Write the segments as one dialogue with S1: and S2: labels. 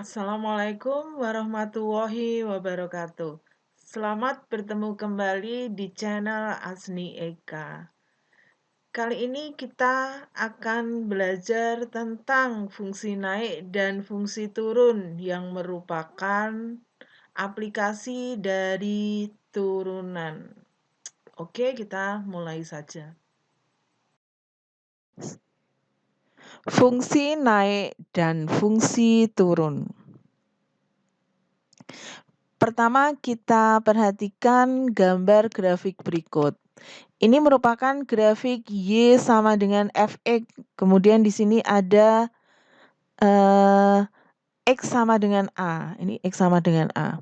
S1: Assalamualaikum warahmatullahi wabarakatuh. Selamat bertemu kembali di channel Asni Eka. Kali ini kita akan belajar tentang fungsi naik dan fungsi turun yang merupakan aplikasi dari turunan. Oke, kita mulai saja. Fungsi naik dan fungsi turun. Pertama, kita perhatikan gambar grafik berikut. Ini merupakan grafik Y sama dengan Fx. Kemudian di sini ada X sama dengan A. Ini X sama dengan A.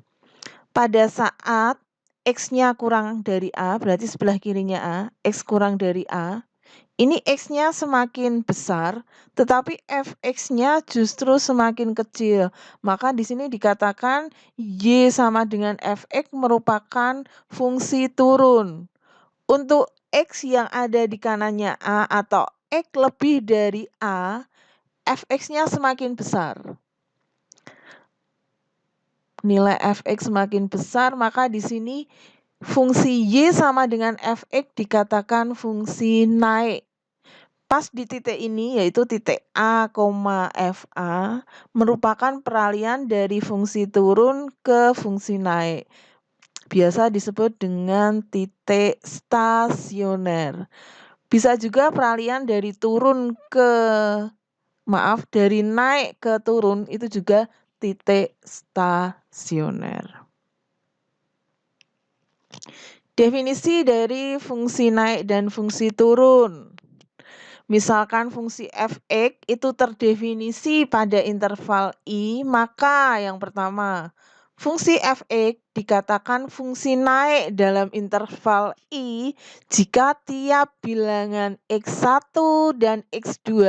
S1: Pada saat X-nya kurang dari A, berarti sebelah kirinya A, X kurang dari A. Ini X-nya semakin besar, tetapi Fx-nya justru semakin kecil. Maka di sini dikatakan Y sama dengan Fx merupakan fungsi turun. Untuk X yang ada di kanannya A atau X lebih dari A, Fx-nya semakin besar. Nilai Fx semakin besar, maka di sini fungsi Y sama dengan Fx dikatakan fungsi naik. Pas di titik ini, yaitu titik A, FA, merupakan peralihan dari fungsi turun ke fungsi naik. Biasa disebut dengan titik stasioner. Bisa juga peralihan dari dari naik ke turun, itu juga titik stasioner. Definisi dari fungsi naik dan fungsi turun. Misalkan fungsi Fx itu terdefinisi pada interval I, maka yang pertama, fungsi Fx dikatakan fungsi naik dalam interval I jika tiap bilangan X1 dan X2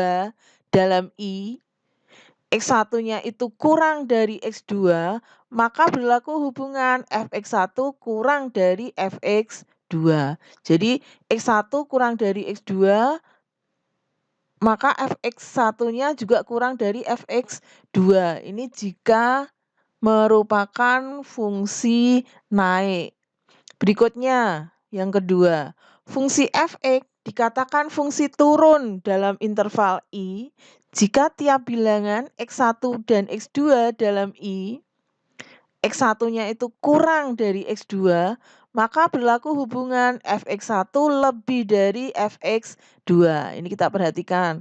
S1: dalam I, X1-nya itu kurang dari X2, maka berlaku hubungan Fx1 kurang dari Fx2. Jadi X1 kurang dari X2, maka Fx1-nya juga kurang dari Fx2. Ini jika merupakan fungsi naik. Berikutnya, yang kedua, fungsi Fx dikatakan fungsi turun dalam interval I jika tiap bilangan X1 dan X2 dalam I, X1-nya itu kurang dari X2, maka berlaku hubungan Fx1 lebih dari Fx2. Ini kita perhatikan.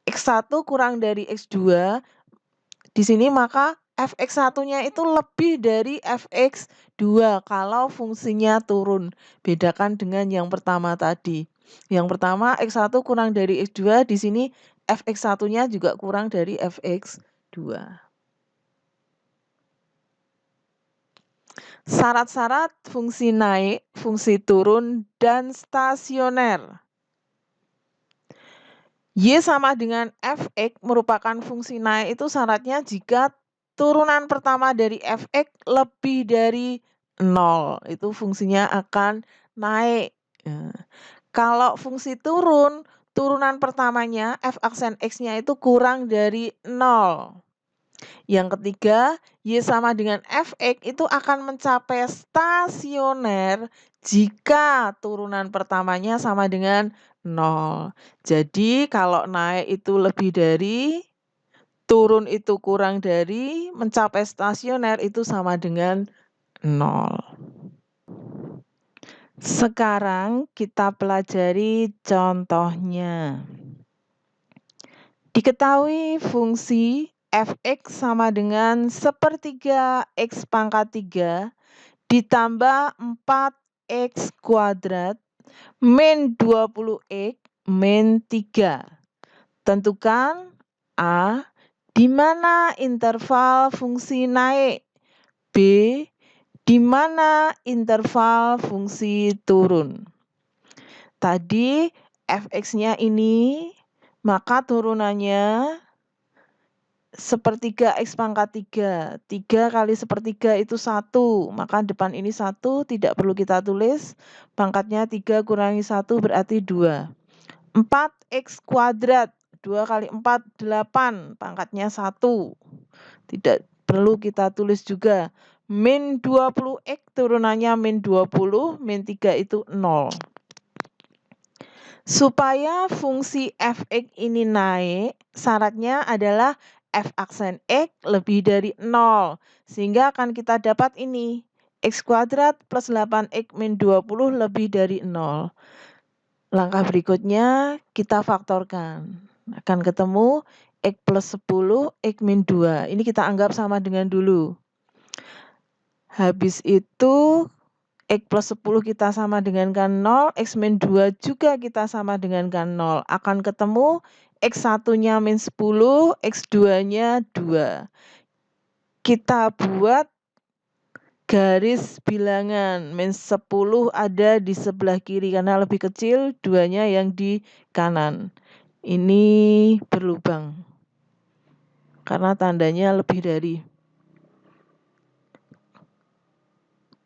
S1: X1 kurang dari X2, di sini maka Fx1-nya itu lebih dari Fx2 kalau fungsinya turun. Bedakan dengan yang pertama tadi. Yang pertama X1 kurang dari X2, di sini Fx1-nya juga kurang dari Fx2. Syarat-syarat fungsi naik, fungsi turun, dan stasioner. Y sama dengan Fx merupakan fungsi naik itu syaratnya jika turunan pertama dari Fx lebih dari 0. Itu fungsinya akan naik. Kalau fungsi turun, turunan pertamanya F aksen X-nya itu kurang dari 0. Yang ketiga, Y sama dengan Fx itu akan mencapai stasioner jika turunan pertamanya sama dengan 0. Jadi kalau naik itu lebih dari, turun itu kurang dari, mencapai stasioner itu sama dengan 0. Sekarang kita pelajari contohnya. Diketahui fungsi Fx sama dengan sepertiga X pangkat 3 ditambah 4X kuadrat min 20X min 3. Tentukan A, di mana interval fungsi naik, B, di mana interval fungsi turun. Tadi Fx-nya ini, maka turunannya sepertiga X pangkat 3. 3 kali sepertiga itu 1. Maka depan ini 1, tidak perlu kita tulis. Pangkatnya 3 kurangi 1 berarti 2. 4X kuadrat. 2 kali 4, 8. Pangkatnya 1. Tidak perlu kita tulis juga. Min 20x turunannya min 20, min 3 itu 0. Supaya fungsi fx ini naik, syaratnya adalah f aksen x lebih dari 0. Sehingga akan kita dapat ini, x kuadrat plus 8x min 20 lebih dari 0. Langkah berikutnya kita faktorkan. Akan ketemu x plus 10, x min 2. Ini kita anggap sama dengan dulu. Habis itu X plus 10 kita sama dengan kan 0, X min 2 juga kita sama dengan kan 0. Akan ketemu X1-nya min 10, X2-nya 2. Kita buat garis bilangan. Min 10 ada di sebelah kiri karena lebih kecil, 2-nya yang di kanan. Ini berlubang karena tandanya lebih dari.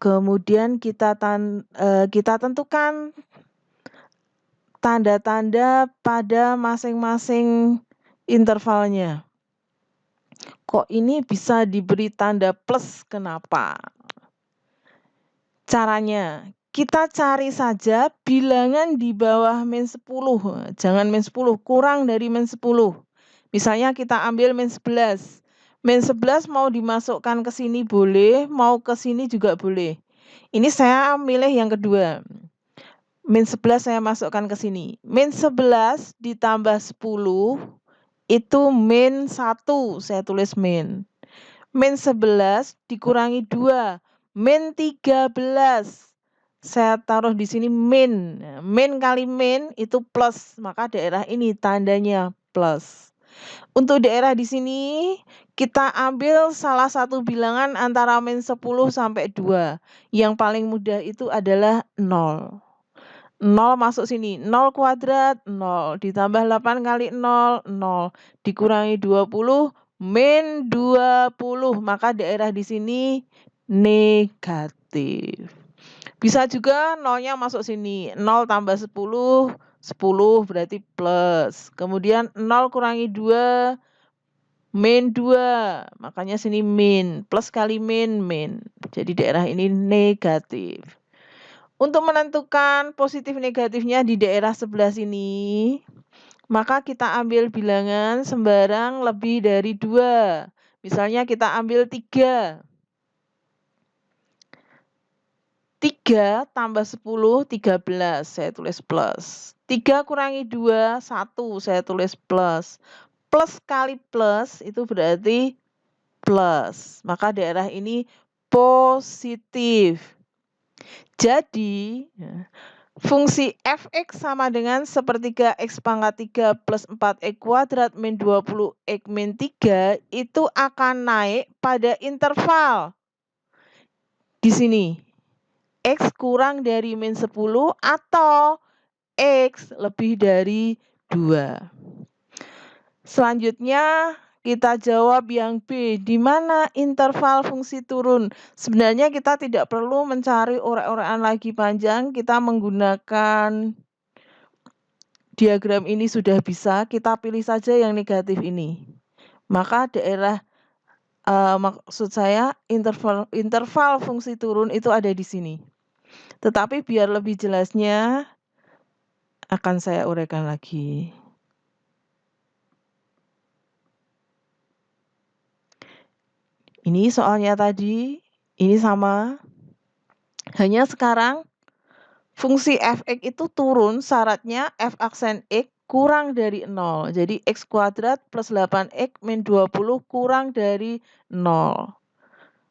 S1: Kemudian kita tentukan tanda-tanda pada masing-masing intervalnya. Kok ini bisa diberi tanda plus, kenapa? Caranya, kita cari saja bilangan di bawah min 10. Jangan min 10, kurang dari min 10. Misalnya kita ambil min 11. Min 11 mau dimasukkan ke sini boleh, mau ke sini juga boleh. Ini saya milih yang kedua. Min 11 saya masukkan ke sini. Min 11 ditambah 10 itu min 1, saya tulis min. Min 11 dikurangi 2, min 13. Saya taruh di sini min. Min kali min itu plus, maka daerah ini tandanya plus. Untuk daerah di sini, kita ambil salah satu bilangan antara min 10 sampai 2. Yang paling mudah itu adalah 0. 0 masuk sini, 0 kuadrat, 0. Ditambah 8 kali 0, 0. Dikurangi 20, min 20. Maka daerah di sini negatif. Bisa juga 0-nya masuk sini, 0 tambah 10, 10 berarti plus. Kemudian 0 kurangi 2, min 2. Makanya sini min. Plus kali min, min. Jadi daerah ini negatif. Untuk menentukan positif negatifnya di daerah sebelah sini, maka kita ambil bilangan sembarang lebih dari 2. Misalnya kita ambil 3. 3 tambah 10, 13, saya tulis plus. 3 kurangi 2, 1, saya tulis plus. Plus kali plus itu berarti plus. Maka daerah ini positif. Jadi, fungsi fx sama dengan sepertiga x pangkat 3 plus 4x kuadrat min 20x min 3 itu akan naik pada interval. Di sini. X kurang dari min 10 atau X lebih dari 2. Selanjutnya kita jawab yang B, di mana interval fungsi turun. Sebenarnya kita tidak perlu mencari urek-urekan lagi panjang, kita menggunakan diagram ini sudah bisa, kita pilih saja yang negatif ini. Maka daerah maksud saya interval fungsi turun itu ada di sini. Tetapi biar lebih jelasnya akan saya uraikan lagi. Ini soalnya tadi, ini sama. Hanya sekarang fungsi fx itu turun, syaratnya f aksen x kurang dari 0. Jadi x kuadrat plus 8x min 20 kurang dari 0.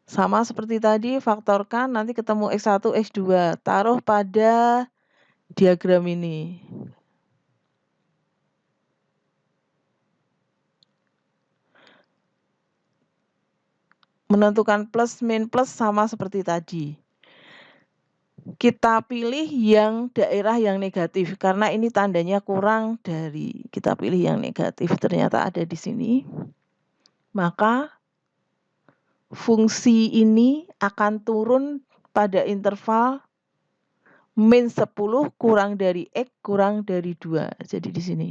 S1: Sama seperti tadi, faktorkan, nanti ketemu x1, x2. Taruh pada diagram ini. Menentukan plus min plus sama seperti tadi. Kita pilih yang daerah yang negatif karena ini tandanya kurang dari. Kita pilih yang negatif, ternyata ada di sini. Maka fungsi ini akan turun pada interval min 10 kurang dari x kurang dari 2. Jadi di sini.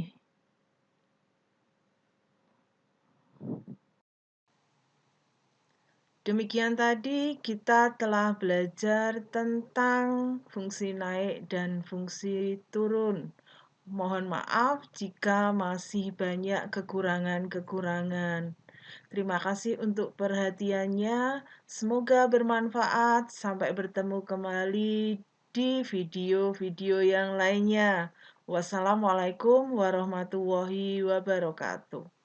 S1: Demikian tadi kita telah belajar tentang fungsi naik dan fungsi turun. Mohon maaf jika masih banyak kekurangan-kekurangan. Terima kasih untuk perhatiannya. Semoga bermanfaat. Sampai bertemu kembali di video-video yang lainnya. Wassalamualaikum warahmatullahi wabarakatuh.